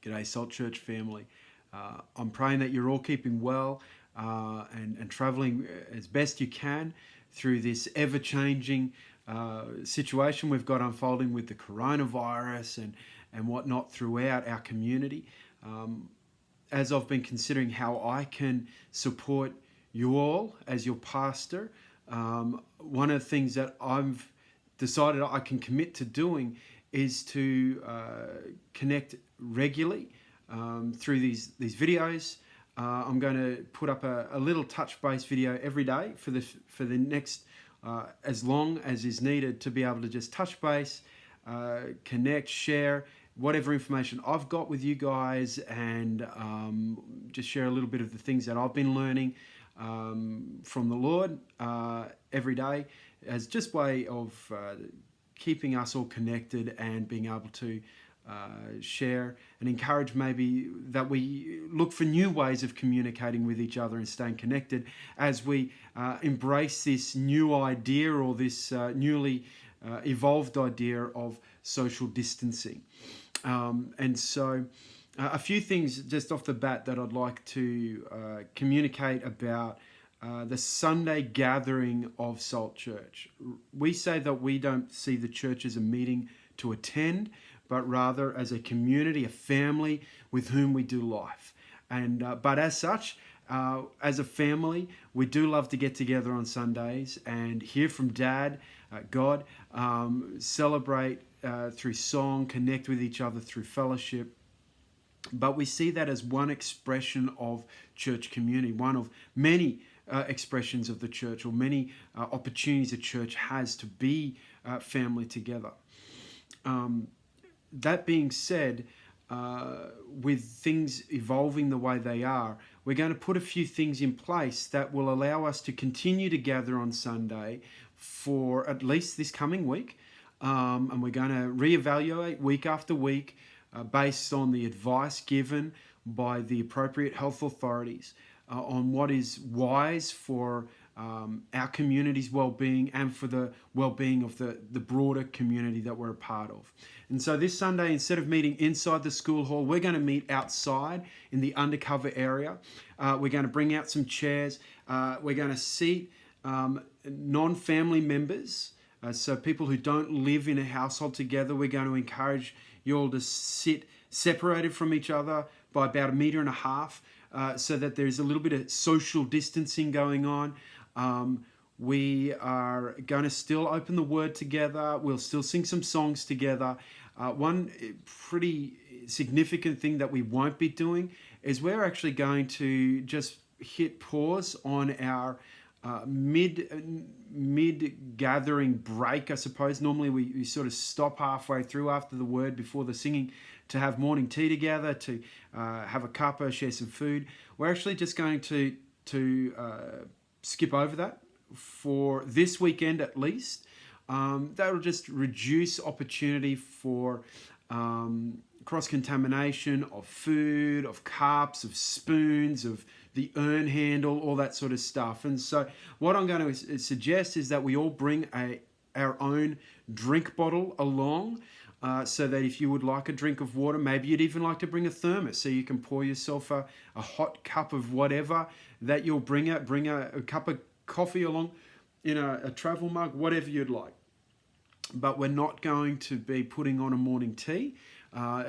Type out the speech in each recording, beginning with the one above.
G'day, SaltChurch family. I'm praying that you're all keeping well and traveling as best you can through this ever-changing situation we've got unfolding with the coronavirus and whatnot throughout our community. As I've been considering how I can support you all as your pastor, one of the things that I've decided I can commit to doing is to connect regularly through these videos. I'm going to put up a little touch base video every day for the next as long as is needed to be able to just touch base, connect, share whatever information I've got with you guys, and just share a little bit of the things that I've been learning from the Lord every day, as just way of keeping us all connected and being able to share and encourage maybe that we look for new ways of communicating with each other and staying connected as we embrace this new idea or this newly evolved idea of social distancing. And so a few things just off the bat that I'd like to communicate about the Sunday gathering of SaltChurch. We say that we don't see the church as a meeting to attend, but rather as a community, a family with whom we do life. And but as such, as a family, we do love to get together on Sundays and hear from Dad, God, celebrate through song, connect with each other through fellowship. But we see that as one expression of church community, one of many expressions of the church, or many opportunities the church has to be family together. That being said, with things evolving the way they are, we're going to put a few things in place that will allow us to continue to gather on Sunday for at least this coming week. And we're going to reevaluate week after week based on the advice given by the appropriate health authorities on what is wise for our community's well-being and for the well-being of the broader community that we're a part of. And so this Sunday, instead of meeting inside the school hall, we're going to meet outside in the undercover area. We're going to bring out some chairs. We're going to seat non-family members, so people who don't live in a household together. We're going to encourage you all to sit separated from each other by about 1.5 meters, so that there's a little bit of social distancing going on. We are going to still open the Word together. We'll still sing some songs together. One pretty significant thing that we won't be doing is we're actually going to just hit pause on our mid-gathering break, I suppose. Normally we sort of stop halfway through after the Word, before the singing, to have morning tea together, to have a cuppa, share some food. We're actually just going to skip over that for this weekend at least. That'll just reduce opportunity for cross-contamination of food, of cups, of spoons, of the urn handle, all that sort of stuff. And so what I'm going to suggest is that we all bring our own drink bottle along, so that if you would like a drink of water, maybe you'd even like to bring a thermos so you can pour yourself a hot cup of whatever that you'll bring out. Bring a cup of coffee along in a travel mug, whatever you'd like. But we're not going to be putting on a morning tea.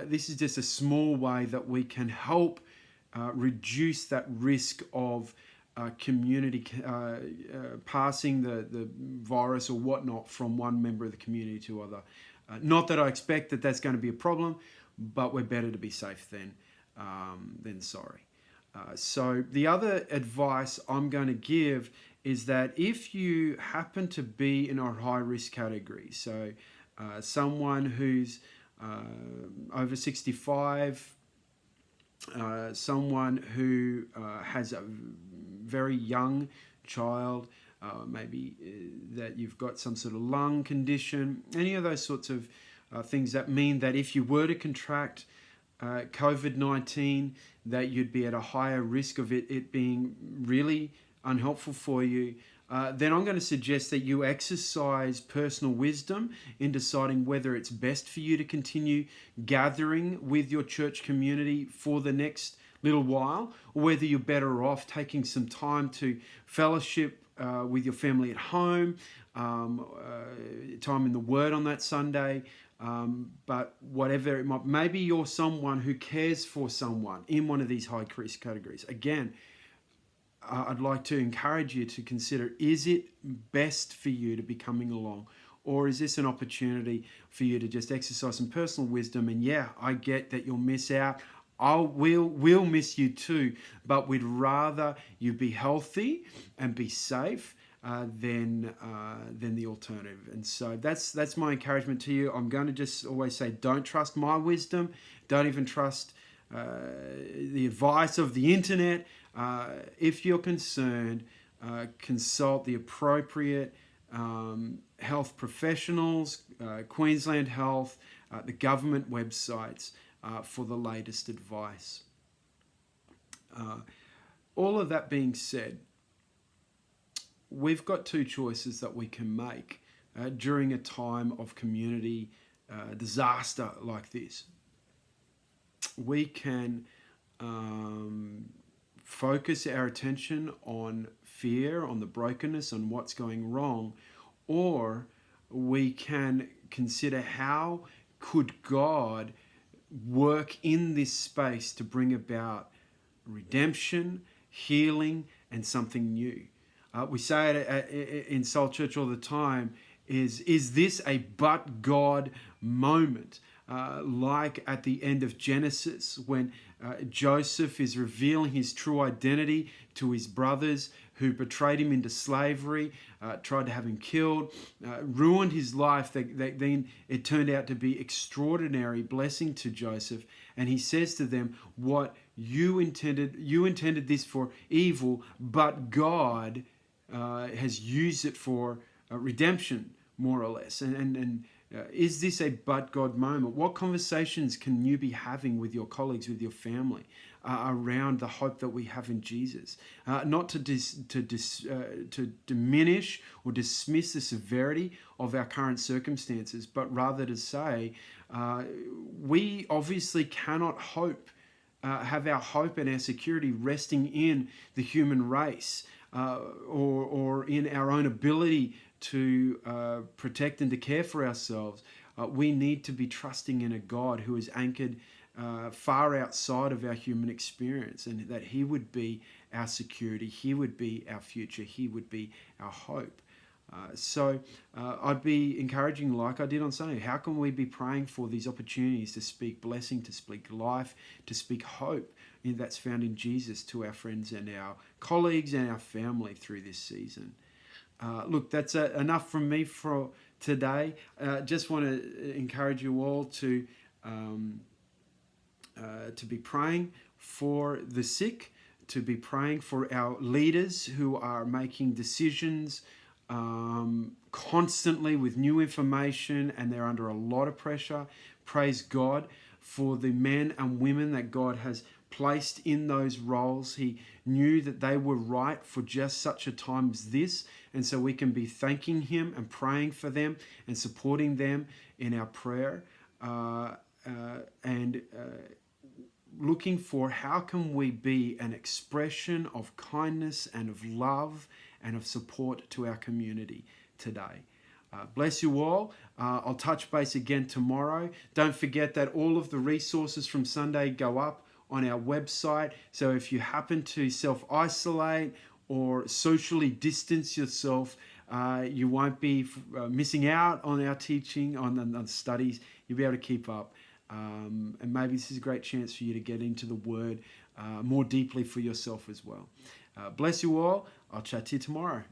This is just a small way that we can help reduce that risk of community passing the virus or whatnot from one member of the community to other. Not that I expect that that's going to be a problem, but we're better to be safe than sorry. So the other advice I'm going to give is that if you happen to be in a high-risk category, so someone who's over 65, someone who has a very young child, maybe that you've got some sort of lung condition, any of those sorts of things that mean that if you were to contract COVID-19, that you'd be at a higher risk of it being really unhelpful for you. then I'm going to suggest that you exercise personal wisdom in deciding whether it's best for you to continue gathering with your church community for the next little while, or whether you're better off taking some time to fellowship with your family at home, time in the Word on that Sunday. But whatever it might, maybe you're someone who cares for someone in one of these high risk categories. Again, I'd like to encourage you to consider, is it best for you to be coming along? Or is this an opportunity for you to just exercise some personal wisdom? And yeah, I get that you'll miss out. We'll miss you too, but we'd rather you be healthy and be safe than the alternative. And so that's my encouragement to you. I'm going to just always say, don't trust my wisdom. Don't even trust the advice of the internet. If you're concerned, consult the appropriate health professionals, Queensland Health, the government websites for the latest advice. All of that being said, we've got two choices that we can make during a time of community disaster like this. We can focus our attention on fear, on the brokenness, on what's going wrong, or we can consider how could God work in this space to bring about redemption, healing, and something new. We say it in SaltChurch all the time, is this a but God moment? Like at the end of Genesis, when Joseph is revealing his true identity to his brothers who betrayed him into slavery, tried to have him killed, ruined his life. Then it turned out to be extraordinary blessing to Joseph. And he says to them, what you intended this for evil, but God has used it for redemption, more or less. And is this a but God moment? What conversations can you be having with your colleagues, with your family, around the hope that we have in Jesus? Not to diminish or dismiss the severity of our current circumstances, but rather to say we obviously cannot have our hope and our security resting in the human race or in our own ability to protect and to care for ourselves. We need to be trusting in a God who is anchored far outside of our human experience, and that He would be our security, He would be our future, He would be our hope. So I'd be encouraging, like I did on Sunday, how can we be praying for these opportunities to speak blessing, to speak life, to speak hope that's found in Jesus to our friends and our colleagues and our family through this season. Look, that's enough from me for today. Just want to encourage you all to be praying for the sick, to be praying for our leaders who are making decisions constantly with new information, and they're under a lot of pressure. Praise God for the men and women that God has placed in those roles. He knew that they were right for just such a time as this, and so we can be thanking Him and praying for them and supporting them in our prayer, and looking for how can we be an expression of kindness and of love and of support to our community today. Bless you all. I'll touch base again tomorrow. Don't forget that all of the resources from Sunday go up on our website. So if you happen to self-isolate or socially distance yourself, you won't be missing out on our teaching, on the studies. You'll be able to keep up. And maybe this is a great chance for you to get into the Word more deeply for yourself as well. Bless you all. I'll chat to you tomorrow.